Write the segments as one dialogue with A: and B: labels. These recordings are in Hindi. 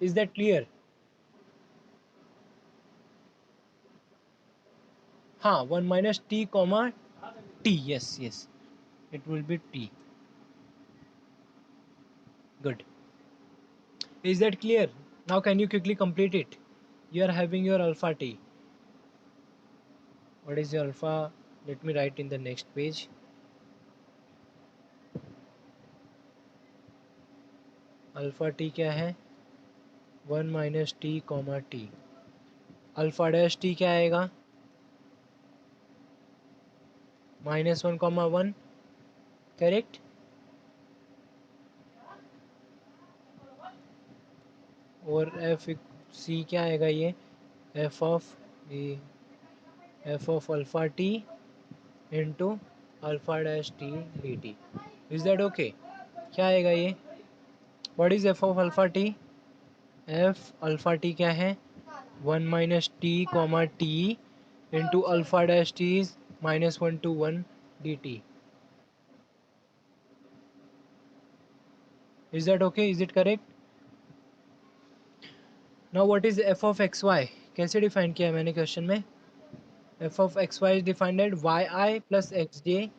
A: Is that clear? हाँ, 1 minus t comma t. Yes, yes. It will be t. Good. Is that clear? Now can you quickly complete it? You are having your alpha t. What is your alpha? Let me write in the next page. Alpha T क्या है? 1 minus T comma T. Alpha dash T क्या आएगा? -1, 1. करेक्ट. और एफ सी क्या आएगा? ये F of alpha T into alpha dash T D T. Is that okay? क्या आएगा ये? What is F of alpha T? F alpha T क्या है? 1 minus T comma T into alpha dash T is -1 to 1 D T. Is that okay? Is it correct? Now what is F of x Y? कैसे डिफाइन किया है मैंने क्वेश्चन में? F of x Y is defined at Y I plus X J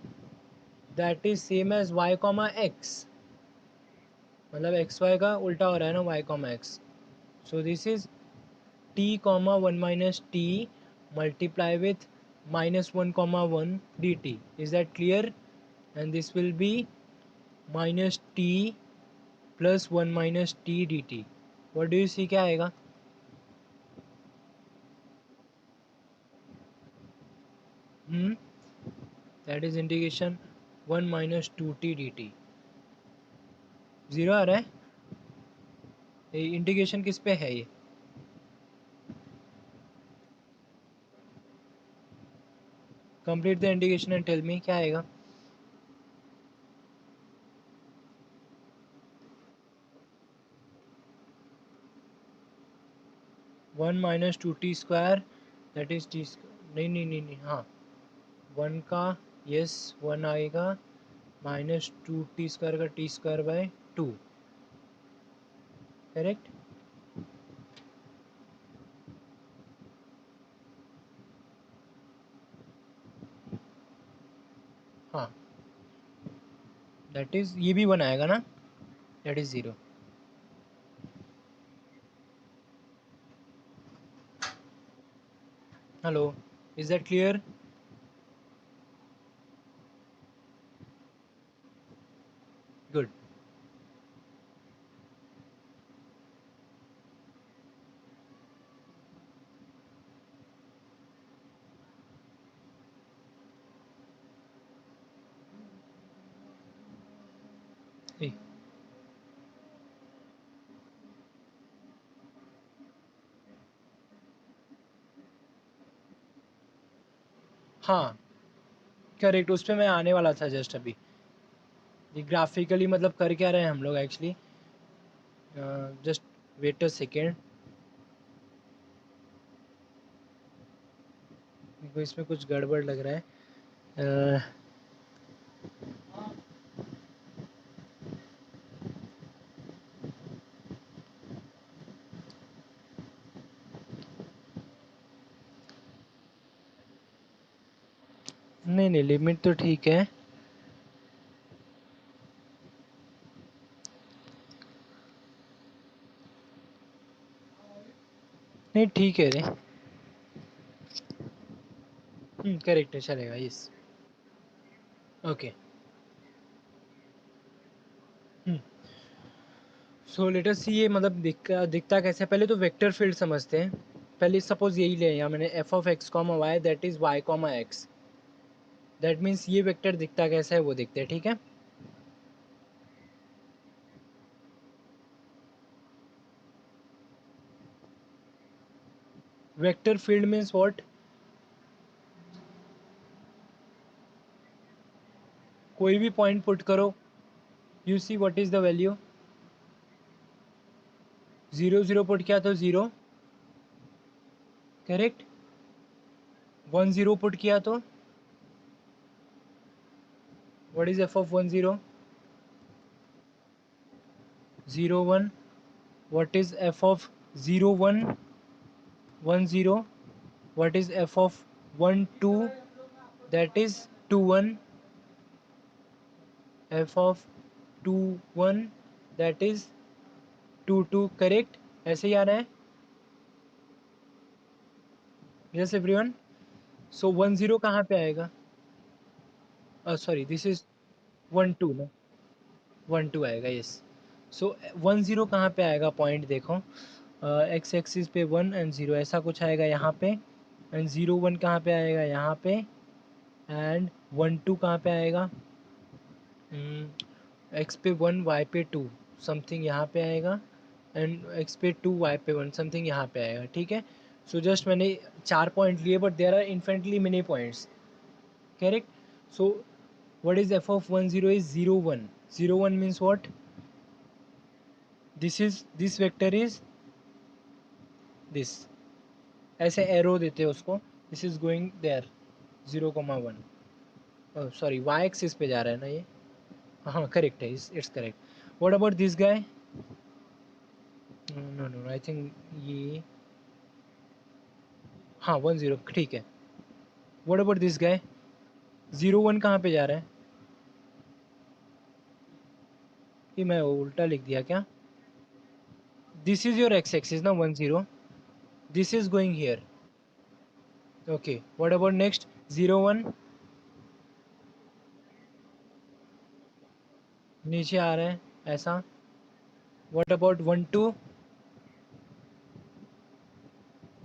A: that is same as Y comma X. मतलब एक्स वाई का उल्टा हो रहा है ना, Y comma X. So this is t comma 1 minus t multiply with -1 comma 1 dt. Is that clear? And this will be minus t plus 1 minus t dt. What do you see? क्या आएगा? That is integration 1 minus 2t dt. 0 आ रहा है. ये इंटीग्रेशन किस पे है? ये complete the integration and tell me क्या आएगा? One minus two T square that is T. नहीं नहीं नहीं नहीं, हाँ 1 का यस 1 आएगा -2t स्क्वायर का टी स्क्वायर बाय 2. करेक्ट. हाँ दैट इज, ये भी 1 आएगा ना, that is 0. Hello, is that clear? Good. हाँ करेक्ट, उस पर मैं आने वाला था जस्ट अभी. ये ग्राफिकली मतलब कर क्या रहे हैं हम लोग actually? Just wait a second. इसमें कुछ गड़बड़ लग रहा है. नहीं नहीं, लिमिट तो ठीक है. नहीं ठीक है रे. करेक्ट है, चलेगा. Yes. Okay. So let us see. ये मतलब दिखता कैसे? पहले तो वेक्टर फील्ड समझते हैं. पहले सपोज यही ले या मैंने F of X comma Y that is Y comma X. That means ये वेक्टर दिखता कैसा है वो दिखते हैं. ठीक है. Vector field means what? कोई भी पॉइंट पुट करो, you see what is the value. 0 0 put किया तो 0. करेक्ट. 1 0 पुट किया तो what is F of 1 0? 0 1. what is f of 0 1 1 0, what is f of 1 2, that is 2 1, f of 2 1, that is 2 2, correct? ऐसे ही आ रहा है. Yes everyone. सो 1 0 कहाँ पे आएगा? सॉरी, दिस इज 1 2 ना. 1 2 आएगा, यस. सो 1 0 कहाँ पे आएगा? पॉइंट देखो, एक्स एक्सिस पे 1 एंड 0 ऐसा कुछ आएगा यहाँ पे. एंड 0 1 कहाँ पे आएगा? यहाँ पे. एंड 1 2 कहाँ पे आएगा? एक्स पे 1 वाई पे 2 समथिंग यहाँ पे आएगा. एंड एक्स पे 2 वाई पे 1 समथिंग यहाँ पे आएगा. ठीक है. सो जस्ट मैंने 4 पॉइंट लिए, but there are infinitely many points. Correct. So what is f of 1 0 is 0 1. 0 1 means what? This vector is this. ऐसे एरो देते हैं उसको. This is going there 0,1. Sorry, Y axis पे जा रहा है ना ये. हाँ करेक्ट है, it's correct. What about this guy? No no, I think ये, हाँ 1 0 ठीक है. व्हाट अबाउट दिस गाय? 0 1 कहाँ पे जा रहा है? ये मैं उल्टा लिख दिया क्या? This is your x axis ना, 1 0. This is going here. Okay. What about next? 0 1 नीचे आ रहा है ऐसा. What about 1 2?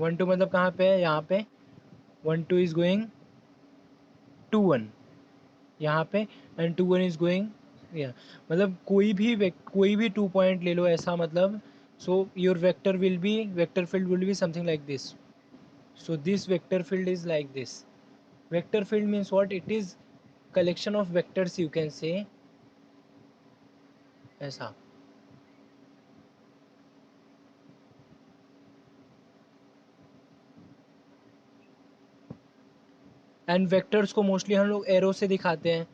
A: 1 2 मतलब कहाँ पे है? यहाँ पे. 1 2 इज गोइंग 2 1 यहाँ पे. एंड 2 1 इज गोइंग, या मतलब कोई भी 2 पॉइंट ले लो ऐसा, मतलब. So your vector field will be something like this. So this vector field is like this. Vector field means what? It is collection of vectors, you can say ऐसा. एंड वेक्टर्स को मोस्टली हम लोग एरो से दिखाते हैं.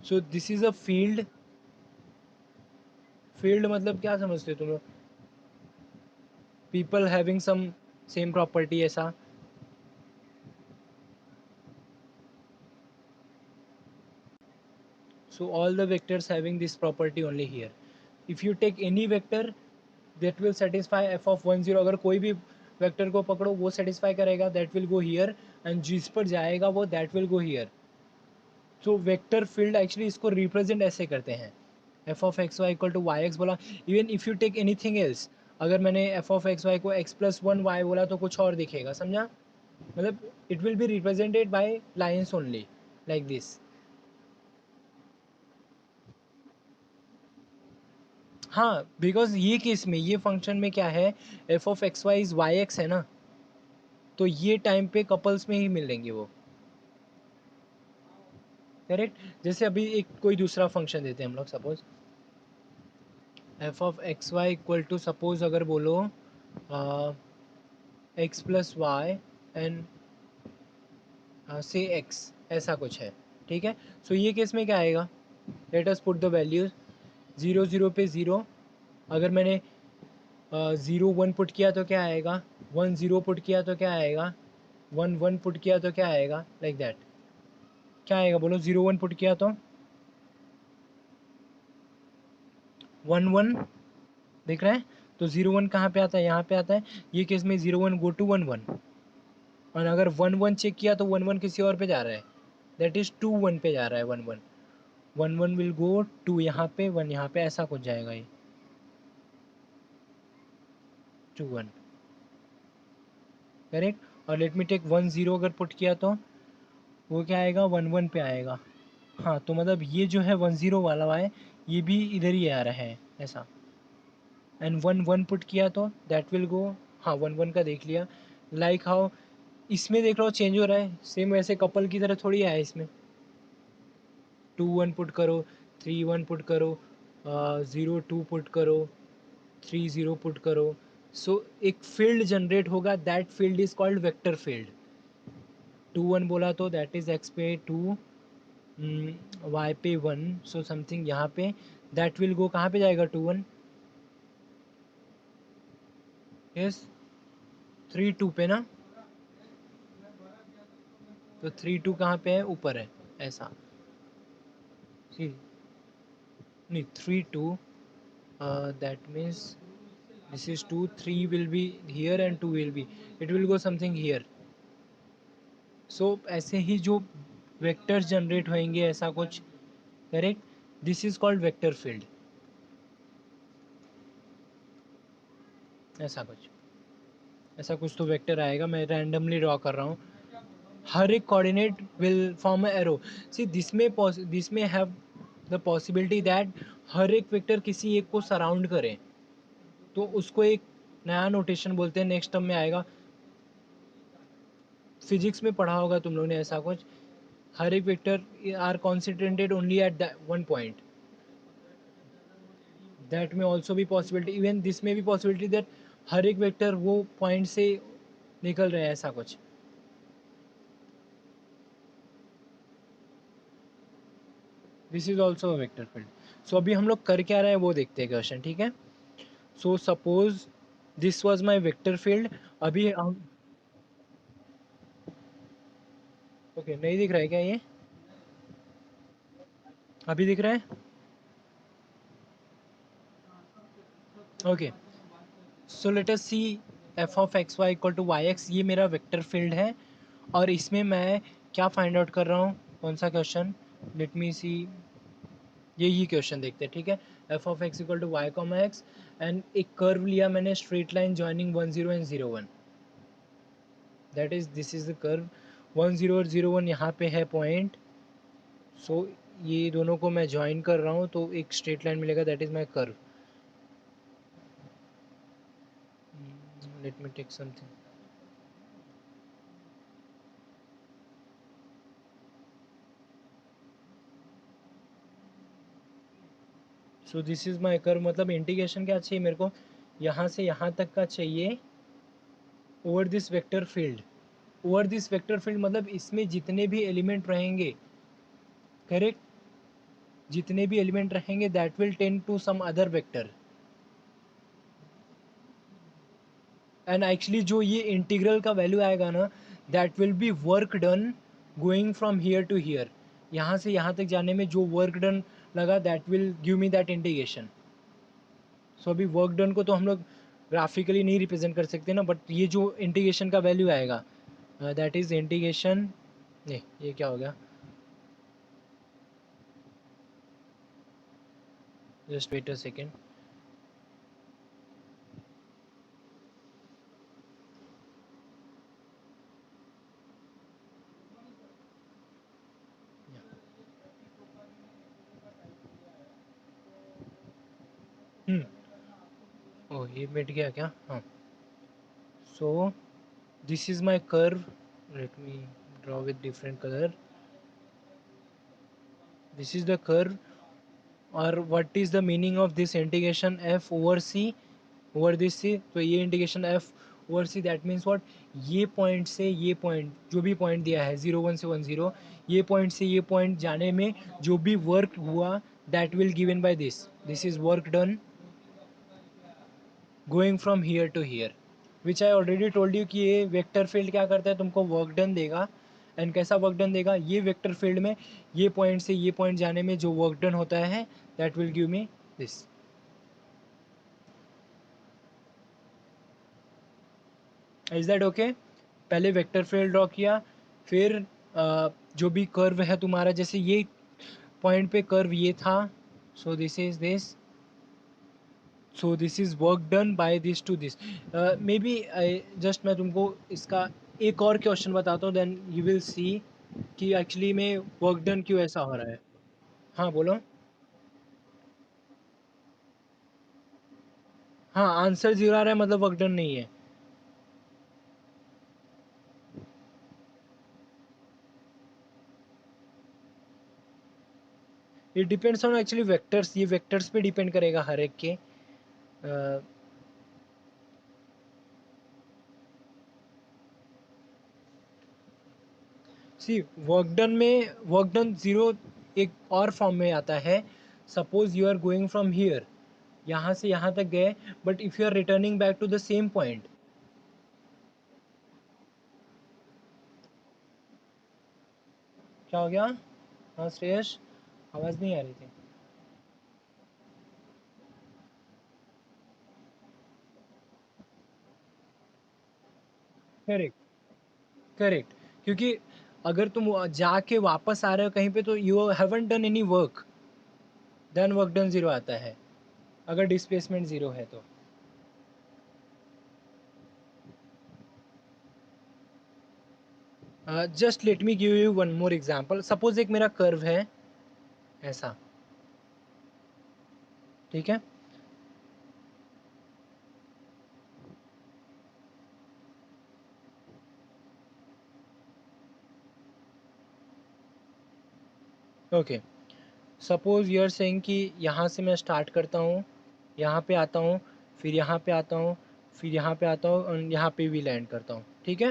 A: So this is a field. Field मतलब क्या समझते हो तुम लोग? People having some same property ऐसा. So all the vectors having this property only here. If you take any vector that will satisfy f of 1 0, अगर कोई भी वेक्टर को पकड़ो वो सेटिस्फाई करेगा, that will go here. And जिस पर जाएगा वो दैट विल गो हियर. तो वेक्टर फील्ड एक्चुअली इसको रिप्रेजेंट ऐसे करते हैं. F of x Y equal to Y x बोला. Even if you take anything else, अगर मैंने एफ ऑफ एक्स वाई को एक्स प्लस 1 वाई बोला तो कुछ और दिखेगा, समझा? मतलब it will be represented by lines only, like this. हाँ, बिकॉज ये केस में, ये फंक्शन में क्या है, F of x Y is Y X है ना, तो ये टाइम पे कपल्स में ही मिलेंगे वो. करेक्ट. जैसे अभी एक कोई दूसरा फंक्शन देते हैं हम लोग, suppose F of x Y equal to, suppose अगर बोलो एक्स प्लस वाई एंड से एक्स, ऐसा कुछ है. ठीक है. सो ये केस में क्या आएगा? Let us put the values. 0 0 पे 0. अगर मैंने 0 1 पुट किया तो क्या आएगा? 1 0 पुट किया तो क्या आएगा? 1 1 पुट किया तो क्या आएगा? Like that. क्या आएगा बोलो? 0 1 पुट किया तो 1 1 दिख रहा है. तो 0 1 कहाँ पे आता है? यहाँ पे आता है. ये केस में 0 1 गो टू 1 1. और अगर 1 1 चेक किया तो 1 1 किसी और पे जा रहा है, दैट इज 2 1 पे जा रहा है. 1 1 1 1 विल गो 2 यहाँ पे, 1 यहाँ पे, ऐसा कुछ जाएगा ये. 2 1. करेक्ट. और लेट मी टेक 1 0 अगर पुट किया तो वो क्या आएगा? 1 1 पे आएगा. हाँ, तो मतलब ये जो है 1 0 वाला है, ये भी इधर ही आ रहा है ऐसा. एंड 1 1 पुट किया तो दैट विल गो, हाँ 1 1 का देख लिया. लाइक हाउ इसमें देख रहा हो चेंज हो रहा है, सेम वैसे कपल की तरह थोड़ी आया इसमें. 2 1 पुट करो, 3 1 पुट करो, 0 2 पुट करो, 3 0 पुट करो. सो एक फील्ड जनरेट होगा, that field is called vector field. 2 1 बोला तो दैट इज एक्स पे 2, वाई पे 1, सो समथिंग यहाँ पे दैट विल गो कहाँ पे जाएगा, 2 1, यस 3 2 पे ना, तो 3 2 कहाँ पे है, ऊपर है ऐसा, सी नहीं 3 2, that means this is 2, 3 will be here and 2 will be, it will go something here. So ऐसे ही जो वेक्टर्स जनरेट होंगे ऐसा कुछ, correct, this is called vector field, ऐसा कुछ तो वेक्टर आएगा, मैं रैंडमली ड्रॉ कर रहा हूँ, हर एक coordinate will form a arrow, see this में हैव द पॉसिबिलिटी दैट हर एक वेक्टर किसी एक को सराउंड करे, तो उसको एक नया नोटेशन बोलते हैं, नेक्स्ट टर्म में आएगा, फिजिक्स में पढ़ा होगा तुम लोगों ने ऐसा कुछ, हर एक vector are concentrated only at one point, that में ऑल्सो भी पॉसिबिलिटी, इवन दिस में भी पॉसिबिलिटी दैट हर एक वेक्टर वो पॉइंट से निकल रहे हैं, ऐसा कुछ, this is also a vector field. So अभी हम लोग कर क्या रहे हैं वो देखते हैं क्वेश्चन, ठीक है। So suppose this was my vector field, अभी हम, ओके नहीं दिख रहा है क्या ये, अभी दिख रहा है, okay. So let us see F of x Y equal to Y X, ये मेरा वेक्टर फील्ड है, और इसमें मैं क्या फाइंड आउट कर रहा हूँ, कौन सा क्वेश्चन, लेट मी सी, यही क्वेश्चन देखते हैं, ठीक है। F of X equal to Y comma X, and एक कर्व लिया मैंने, straight line joining 1 0 and 0 1, that is this is the curve, 1 0 और 0 1 यहाँ पे है पॉइंट, सो ये दोनों को मैं ज्वाइन कर रहा हूँ तो एक स्ट्रेट लाइन मिलेगा, that is my curve, let me take something, so this is my curve, मतलब इंटीग्रेशन क्या चाहिए मेरे को, यहाँ से यहाँ तक का चाहिए, over this vector field, over this vector field मतलब इसमें जितने भी एलिमेंट रहेंगे, करेक्ट, जितने भी एलिमेंट रहेंगे that will tend to some other vector, and actually जो ये इंटीग्रल का वैल्यू आएगा ना, that will be work done going from here to here, यहाँ से यहाँ तक जाने में जो वर्क डन लगा that will give me that integration. So अभी वर्क डन को तो हम लोग ग्राफिकली नहीं रिप्रेजेंट कर सकते ना, बट ये जो इंटीग्रेशन का वैल्यू आएगा दैट इज इंटीग्रेशन, नहीं ये क्या हो गया, just wait a second, oh ये मिट गया क्या, हाँ। So this is my curve, let me draw with different colour, this is the curve, और what is the meaning of this integration F over C, over this C, तो ये integration F over C that means what, ये पॉइंट से ये पॉइंट, जो भी पॉइंट दिया है 0 1 से 1 0, ये पॉइंट से ये पॉइंट जाने में जो भी वर्क हुआ that will given by this, this is work done going from here to here, which I already told you कि ये वेक्टर फील्ड क्या करता है, तुमको वर्क डन देगा, एंड कैसा वर्क डन देगा, ये वेक्टर फील्ड में ये पॉइंट से ये पॉइंट जाने में जो वर्क डन होता है that will give me this, is that okay. पहले वेक्टर फील्ड ड्रॉ किया, फिर जो भी कर्व है तुम्हारा, जैसे ये पॉइंट पे कर्व ये था, so this is this, so this is work done by this to this, maybe just मैं तुमको इसका एक और क्वेश्चन बताता हूँ, देन यू विल सी कि एक्चुअली में वर्क डन क्यों ऐसा हो रहा है। हाँ बोलो, हाँ आंसर जीरो आ रहा है मतलब वर्क डन नहीं है, it depends on actually vectors, ये वेक्टर्स पे डिपेंड करेगा हर एक के, सी वर्क डन में वर्क डन जीरो एक और फॉर्म में आता है, suppose you are going from here, यहाँ से यहाँ तक गए, but if you are returning back to the same point, क्या हो गया? हाँ श्रेयस, आवाज नहीं आ रही थी। करेक्ट, करेक्ट, क्योंकि अगर तुम जाके वापस आ रहे हो कहीं पे तो you haven't done any work, then work done zero आता है, अगर डिस्प्लेसमेंट जीरो है तो। Just let me give you one more example. Suppose एक मेरा कर्व है ऐसा, ठीक है, okay. Suppose you are saying कि यहाँ से मैं स्टार्ट करता हूँ, यहाँ पे आता हूँ, फिर यहाँ पे आता हूँ, फिर यहाँ पे आता हूँ और यहाँ पे भी लैंड करता हूँ, ठीक है,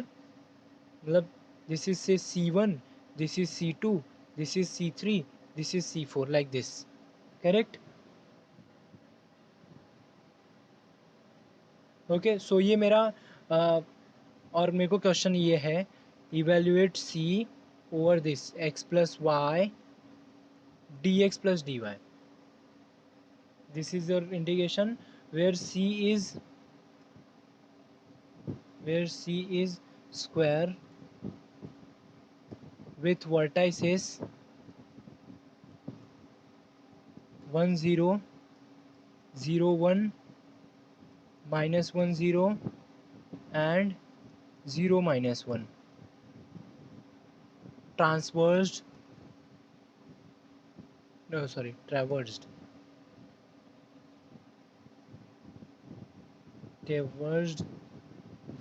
A: मतलब this is say C1, this is C2, this is C3, this is C4, like this, correct. Okay, so ये मेरा और मेरे को क्वेश्चन ये है, evaluate C over this x plus y dx plus dy. This is your integration where C is square with vertices 1 0 0 1 minus 1 0 and 0 minus 1 transversed, no sorry, traversed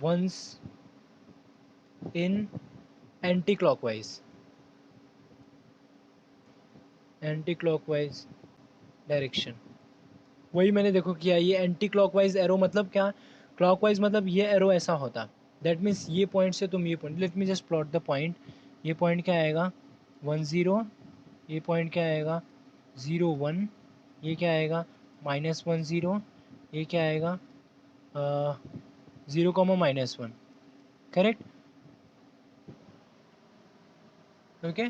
A: once in anti-clockwise direction. वही मैंने देखो किया, ये एंटी क्लॉकवाइज एरो मतलब क्या, क्लॉकवाइज मतलब ये एरो ऐसा होता, दैट मीन्स ये पॉइंट से तुम ये point, let me just plot the point. ये पॉइंट क्या आएगा 1 0, ये पॉइंट क्या आएगा 0 1, ये क्या आएगा -1 0, ये क्या आएगा 0, -1, करेक्ट। ओके,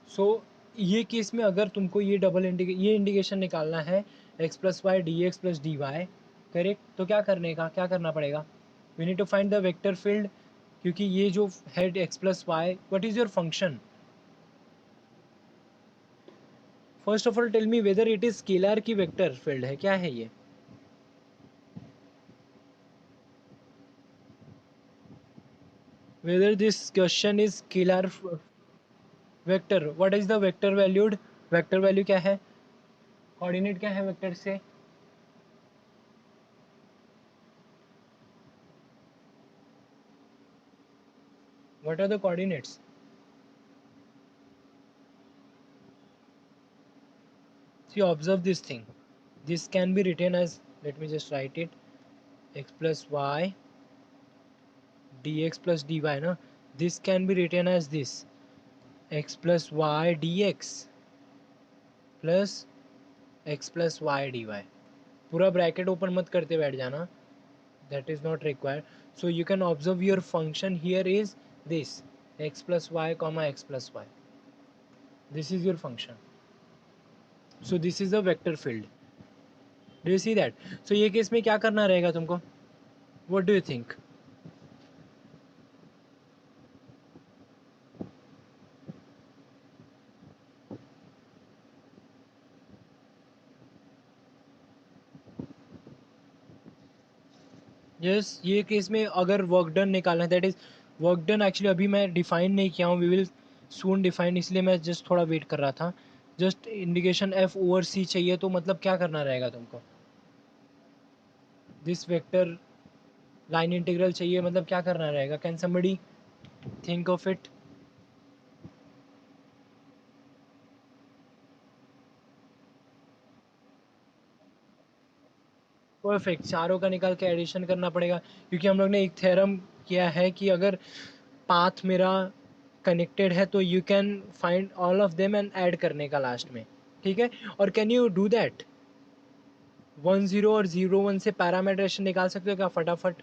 A: सो ये केस में अगर तुमको ये ये इंडिकेशन निकालना है x plus Y D x plus D Y, correct, तो क्या करना पड़ेगा, we need to find the vector field, क्योंकि ये जो है x plus Y, what is your function, first of all tell me whether it is scalar की वेक्टर फील्ड है, क्या है ये, whether this question is scalar vector, what is the vector valued, vector value क्या है, कोऑर्डिनेट क्या है वेक्टर से, what are the coordinates, see observe this thing, this can be written as, let me just write it, x plus y dx plus dy ना, this can be written as this x plus y dx plus x plus y dy, पूरा ब्रैकेट ओपन मत करते बैठ जाना, that is not required, so you can observe your function here is this x plus y comma x plus y, this is your function, so this is the vector field, do you see that, so ये केस में क्या करना रहेगा तुमको, what do you think, yes ये केस में अगर वर्क डन निकालना है, that is work done actually अभी मैं डिफाइन नहीं किया हूँ, वी विल सून डिफाइन, इसलिए मैं जस्ट थोड़ा वेट कर रहा था, जस्ट इंडिकेशन एफ ओवर सी चाहिए, तो मतलब क्या करना रहेगा तुमको, दिस वेक्टर लाइन इंटीग्रल चाहिए, मतलब क्या करना रहेगा, can somebody think of it, perfect, चारों का निकाल के एडिशन करना पड़ेगा, क्योंकि हम लोग ने एक थ्योरम किया है कि अगर पाथ मेरा कनेक्टेड है तो you can find all of them and add करने का लास्ट में, ठीक है, और कैन यू डू दैट 1 0 और 0 1 से पैरामीटरेशन निकाल सकते हो क्या फटाफट?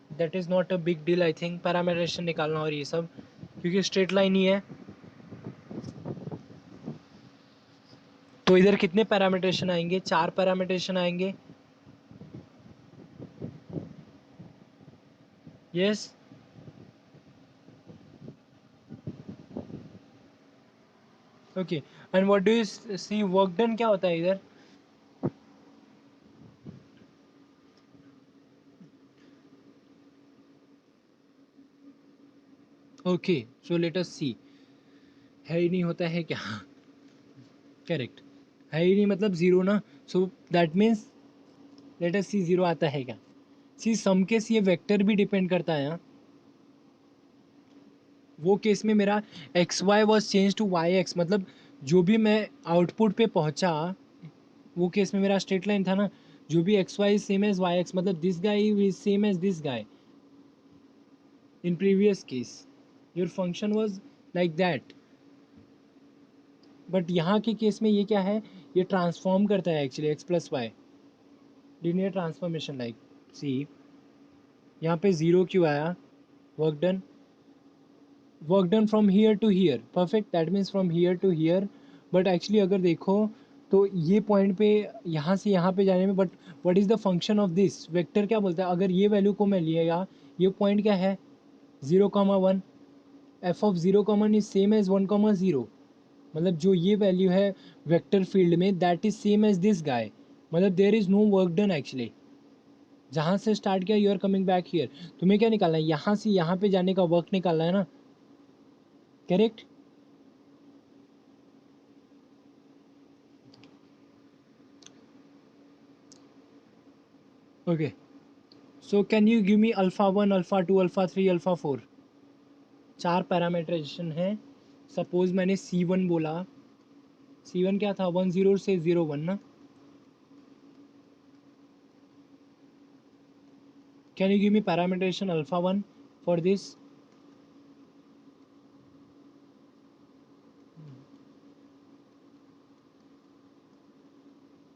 A: That is not a big deal I think, parametrization निकालना और ये सब, क्योंकि स्ट्रेट लाइन ही है। तो इधर कितने पैरामीटरेशन आएंगे? 4 पैरामीटरेशन आएंगे। Yes, okay. And what do you see work done क्या होता है इधर? Okay, so let us see. है ही नहीं होता है क्या? करेक्ट, है ही नहीं मतलब जीरो ना, so that means let us see zero आता है क्या? सी सम केस ये वेक्टर भी डिपेंड करता है। वो केस में मेरा X Y was change to Y x, मतलब जो भी मैं आउटपुट पे पहुंचा, वो केस में मेरा स्ट्रेट लाइन था ना, जो भी x y same as y x, मतलब this guy is same as this guy in previous case, your function was like that. But यहाँ के केस में ये क्या है, ये ट्रांसफॉर्म करता है actually x plus y, linear transformation like. See यहाँ पे ज़ीरो क्यों आया? Work done from here to here, perfect, that means from here to here. But actually अगर देखो तो ये पॉइंट पे यहाँ से यहाँ पे जाने में, but what is the function of this vector, क्या बोलता है अगर ये वैल्यू को मैं लिया, ये पॉइंट क्या है 0, 1, F of 0, is same as 1, 0, मतलब जो ये वैल्यू है वेक्टर फील्ड में that is same as this guy, मतलब there is no work done actually. जहाँ से स्टार्ट किया you are coming back here, तुम्हें क्या निकालना है, यहाँ से यहाँ पे जाने का वर्क निकालना है ना, correct? Okay, so can you give me alpha 1, alpha 2, alpha 3, alpha 4? 4 parametrisation है। सपोज मैंने C1 बोला, C1 क्या था 1 0 से 0 1 ना। Can you give me parametrisation alpha 1 for this?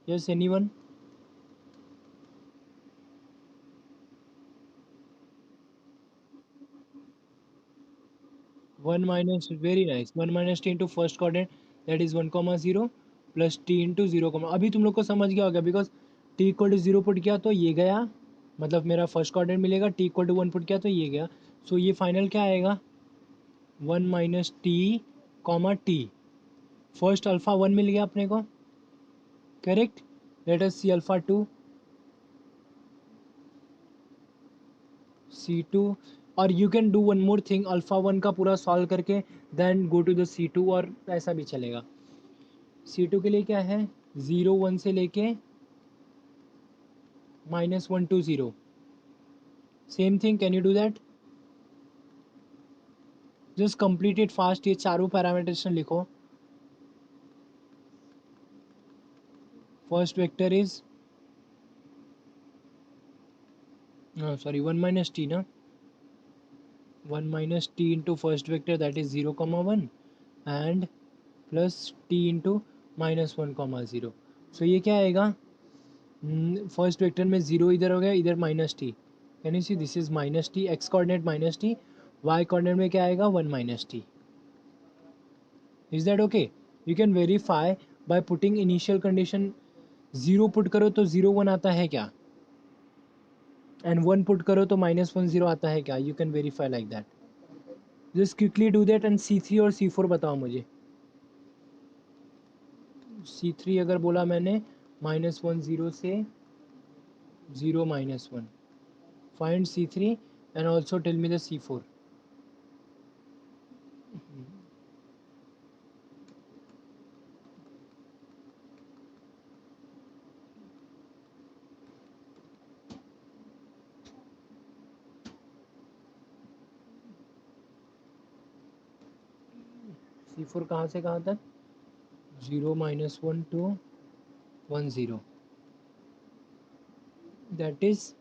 A: Yes, anyone? 1 minus, very nice, 1 minus T into first coordinate that is 1, 0 plus T into 0, अभी तुम लोग को समझ गया होगा because T equal to 0 put किया तो ये गया, मतलब मेरा फर्स्ट कोऑर्डिनेट मिलेगा, टी इक्वल टू 1 पुट किया तो ये गया, सो ये फाइनल क्या आएगा 1 - t, फर्स्ट अल्फ़ा 1 मिल गया अपने को, correct? Let us see alpha 2, C2, और you can do one more thing, alpha 1 का पूरा सॉल्व करके then go to the C2, और ऐसा भी चलेगा। C2 के लिए क्या है 0 1 से लेके -1 to 0, same thing, can you do that? Just complete it fast, ये चारों पैरामीटर्स लिखो। First vector is sorry 1 - t ना, 1 - t into first vector that is 0, 1 and plus t into -1, 0, सो ये क्या आएगा, फर्स्ट वेक्टर में 0 इधर हो गया, इधर -t, can you see this is -t, X coordinate -t, Y coordinate में क्या आएगा 1 - t। Is that okay? You can verify by putting initial condition, 0 put करो तो 0 1 आता है क्या, एंड 1 पुट करो तो -1 0 आता है क्या, you can verify like that. Just quickly do that, and C3 और C4 बताओ मुझे। C3 अगर बोला मैंने -1 0 से 0 - 1, find C3 and also tell me the C4। C4 कहाँ से कहाँ तक, 0 - 1 to 1 0, that is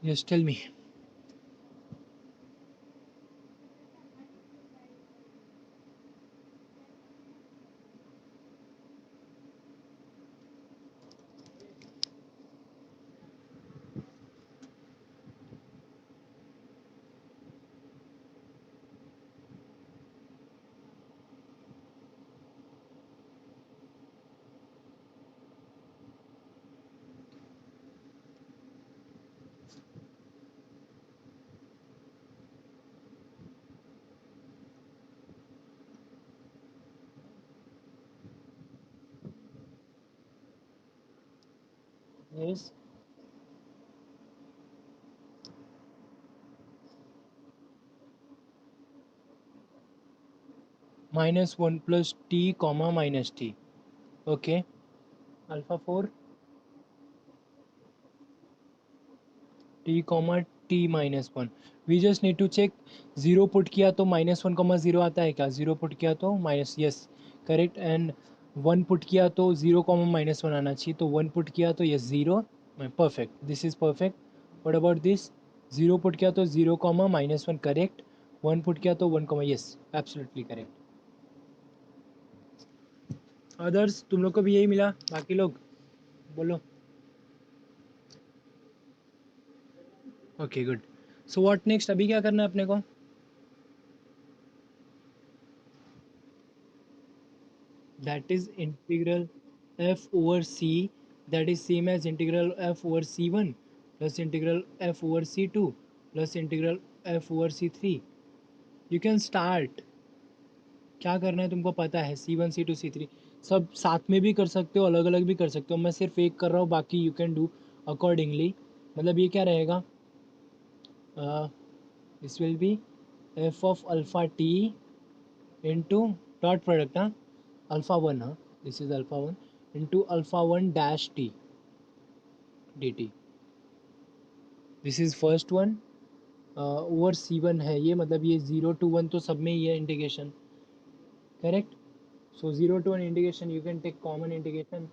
A: Yes, tell me. Yes. -1 plus t comma minus t. Okay. Alpha 4 t comma t minus 1. We just need to check. 0 put किया तो -1 comma 0 आता है क्या? 0 पुट किया तो minus, yes correct. And 1 put किया तो 0 comma -1 आना चाहिए, तो 1 पुट किया तो yes 0. Perfect, this is perfect. What about this? 0 put किया तो 0 comma -1 करेक्ट. 1 पुट किया तो 1 comma, yes absolutely correct. Others तुम लोग को भी यही मिला? बाकी लोग बोलो. Okay good. So what next? अभी क्या करना है अपने को? That is integral f over c, that is same as integral f over c1 plus integral f over c2 plus integral f over c3. You can start. क्या करना है तुमको पता है. c1 c2 c3 सब साथ में भी कर सकते हो, अलग अलग भी कर सकते हो. मैं सिर्फ एक कर रहा हूँ, बाकी यू कैन डू अकॉर्डिंगली. मतलब ये क्या रहेगा? This will be f of alpha t into dot product, हाँ, alpha 1, हाँ, this is alpha 1 into alpha 1 dash t dt. This is first one. Over c1 है ये, मतलब ये 0 to 1 तो सब में ही है integration. Correct. So 0 to 1 integration, you can take common integration.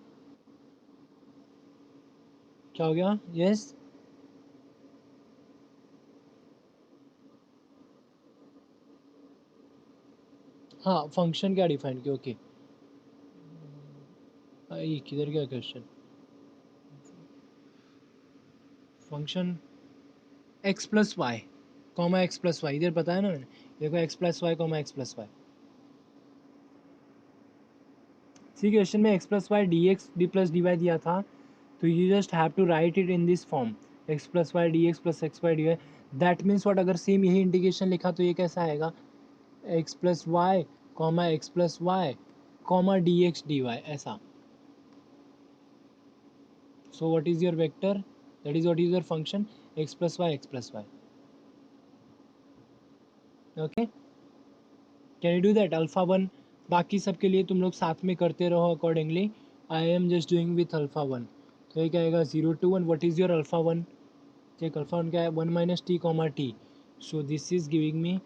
A: क्या हो गया? यस. हाँ, फंक्शन क्या डिफाइन किया? ओके. ये किधर गया question? Function x plus y comma x plus y, इधर बताया ना मैंने. देखो x plus y comma x plus y. See question में x plus Y D x d plus D y दिया था, तो you just have to write it in this form. X plus Y D x plus x y d y. That means what? अगर सेम यही इंटीग्रेशन लिखा तो ये कैसा आएगा? X plus y comma x plus y comma d x d y, ऐसा. So what is your vector? That is what is your function? X plus y x plus y. Okay, can you do that? Alpha one बाकी सब के लिए तुम लोग साथ में करते रहो accordingly. I am just doing with alpha one. तो ये क्या आएगा? 0 to 1. What is your alpha one? Check. Alpha one क्या है? 1 minus T comma T. So this is giving me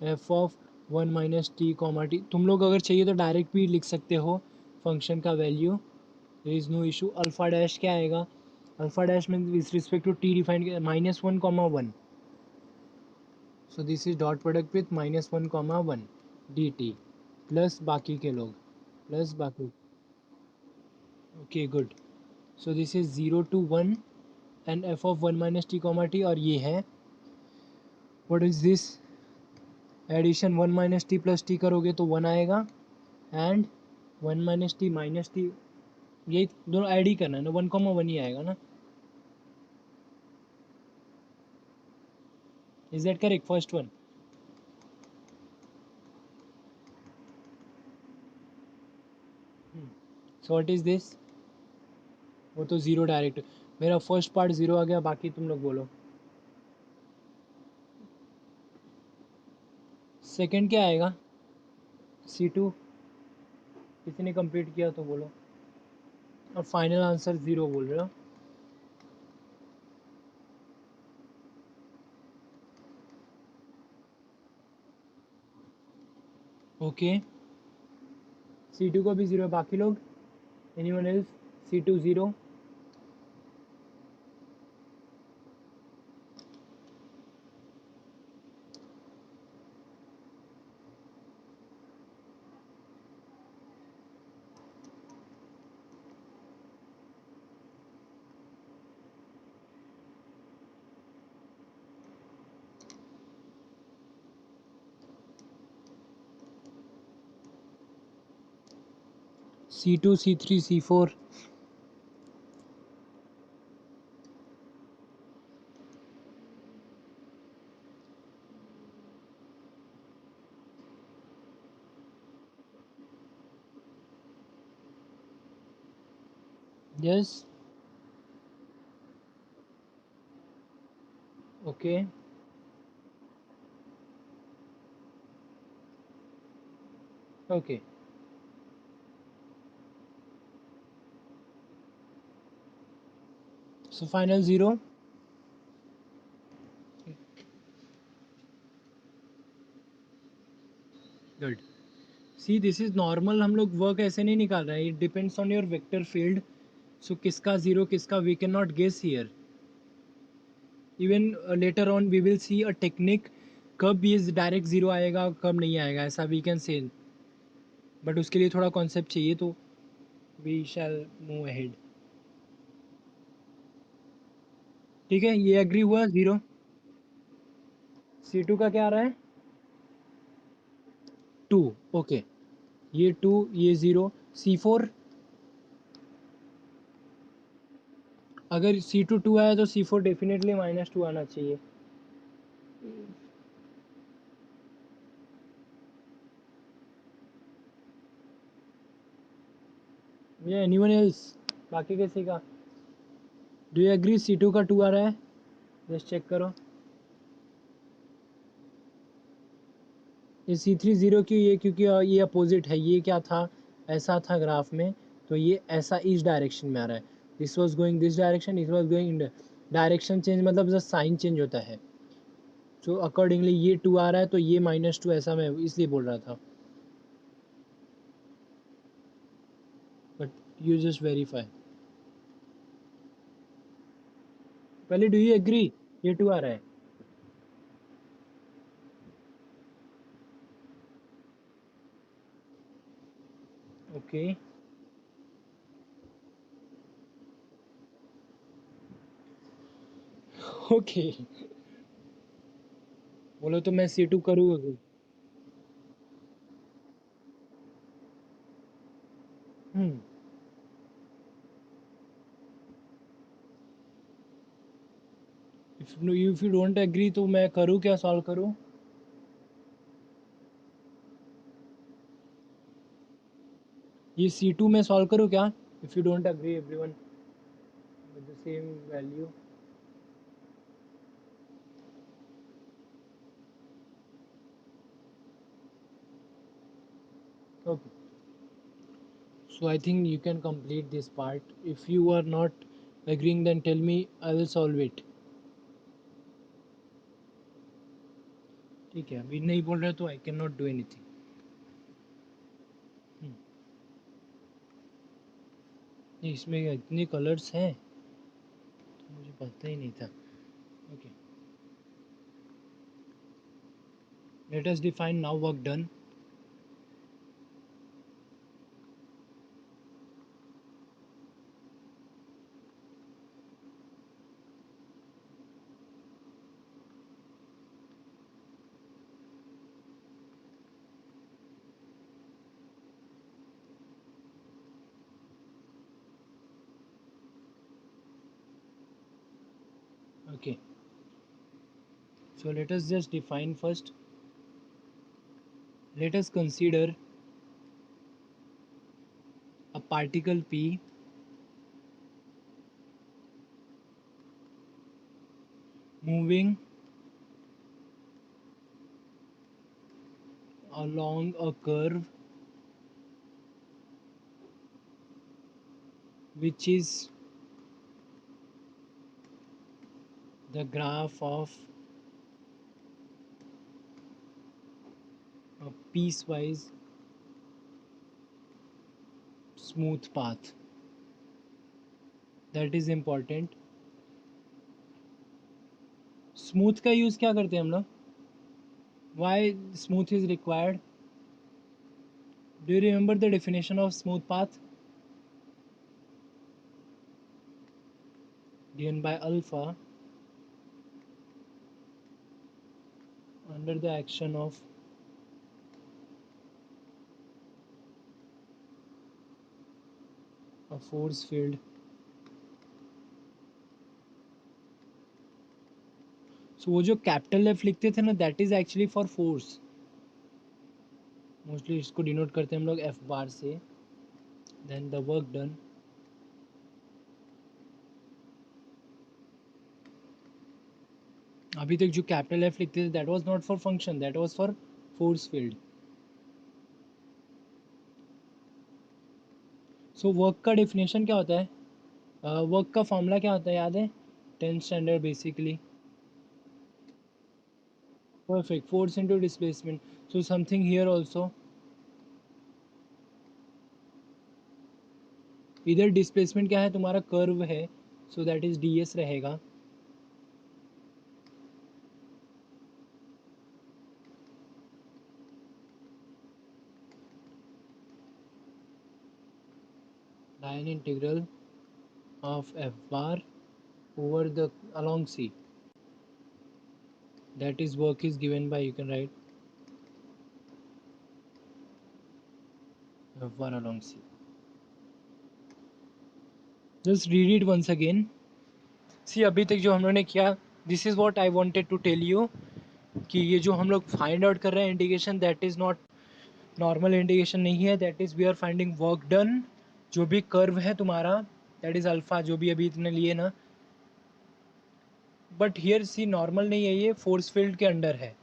A: F of 1 minus T comma T. तुम लोग अगर चाहिए तो डायरेक्ट भी लिख सकते हो फंक्शन का value. There is no issue. Alpha dash क्या आएगा? अल्फा डैश में with respect to T define किया -1 comma 1. So this is dot product with -1 comma 1 D T plus बाकी के लोग प्लस बाकी. Okay good. So this is 0 to 1 and F of 1 minus T comma T. और ये है what is this? Addition 1 minus T plus T करोगे तो 1 आएगा. And 1 minus T minus T, यही दोनों ऐड ही करना है ना. 1 कॉमा 1 ही आएगा ना. Is that correct? First one. So what is this? वो तो ज़ीरो डायरेक्ट. मेरा फर्स्ट पार्ट ज़ीरो आ गया, बाकी तुम लोग बोलो. सेकंड क्या आएगा? C2. किसी ने कंप्लीट किया तो बोलो. और फाइनल आंसर 0 बोल रहे हो? ओके. C2 को भी 0 है. बाकी लोग? Anyone else? C2 0. C2, C3, C4. Yes. Okay. Okay. So final 0. Good. See, this is normal. हम लोग वर्क ऐसे नहीं निकाल रहे हैं. It depends on your vector field. So किसका 0 किसका we cannot guess here. Even later on we will see a technique कब ये डायरेक्ट 0 आएगा कब नहीं आएगा ऐसा we can say. बट उसके लिए थोड़ा कॉन्सेप्ट चाहिए तो we shall move ahead. ठीक है, ये एग्री हुआ 0. C2 का क्या आ रहा है? 2. ओके. ये 2 ये 0. C4 अगर C2 2 आया तो C4 डेफिनेटली -2 आना चाहिए. ये एनीवन एल्स बाकी किसी का? डू यू एग्री C2 का 2 आ रहा है? जस्ट चेक करो. ये C3 0 क्यों? ये क्योंकि ये अपोजिट है. ये क्या था? ऐसा था ग्राफ में, तो ये ऐसा इस डायरेक्शन में आ रहा है. This was going this direction, it was going in direction change मतलब जस्ट साइन चेंज होता है. सो अकॉर्डिंगली ये 2 आ रहा है तो ये -2 ऐसा मैं इसलिए बोल रहा था. But you just verify. पहले डू यू एग्री ये 2 आ रहा है? ओके. ओके. बोलो तो मैं C2 करूँगा. हम्म. इफ यू डोंट एग्री तो मैं करूँ क्या? सॉल्व करूँ? ये C2 में सॉल्व करूँ क्या? If you don't agree everyone with the same value. Okay. So I think you can complete this part. If you are not agreeing, then tell me. I will solve it. ठीक है, अभी नहीं बोल रहे तो I cannot do anything. नहीं, इसमें इतने कलर्स हैं तो मुझे पता ही नहीं था. Okay. Let us define now work done. Okay. So let us just define first. Let us consider a particle P moving along a curve which is the graph of a piecewise smooth path. That is important. Smooth का यूज़ क्या करते हैं हम लोग? Why smooth is required? Do you remember the definition of smooth path? Given by alpha under the action of force field, so वो जो कैपिटल एफ लिखते थे ना, that is actually for force. Mostly इसको डिनोट करते हैं हम लोग एफ बार से। देन द वर्क डन, अभी तक जो कैपिटल एफ लिखते थे that was not for function, that was for force field. So work का डेफिनेशन क्या होता है, वर्क का फॉर्मूला क्या होता है याद है, 10th standard basically. Perfect, force into displacement. So something here also, इधर डिस्प्लेसमेंट क्या है तुम्हारा, कर्व है, सो दैट इज ds रहेगा। Line integral of F bar over the along c, that is work is given by, you can write f bar along c. Just read it once again. See अभी तक जो हम लोगों ने किया, this is what I wanted to tell you, कि ये जो हम लोग फाइंड आउट कर रहे हैं indication, that is not normal indication नहीं है, that is we are finding work done. जो भी कर्व है तुम्हारा, दैट इज़ अल्फ़ा, जो भी अभी इतने लिए ना, बट हियर सी नॉर्मल नहीं है, ये फोर्स फील्ड के अंडर है।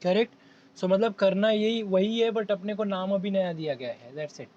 A: करेक्ट। सो मतलब करना यही वही है, बट अपने को नाम अभी नया दिया गया है, दैट्स इट।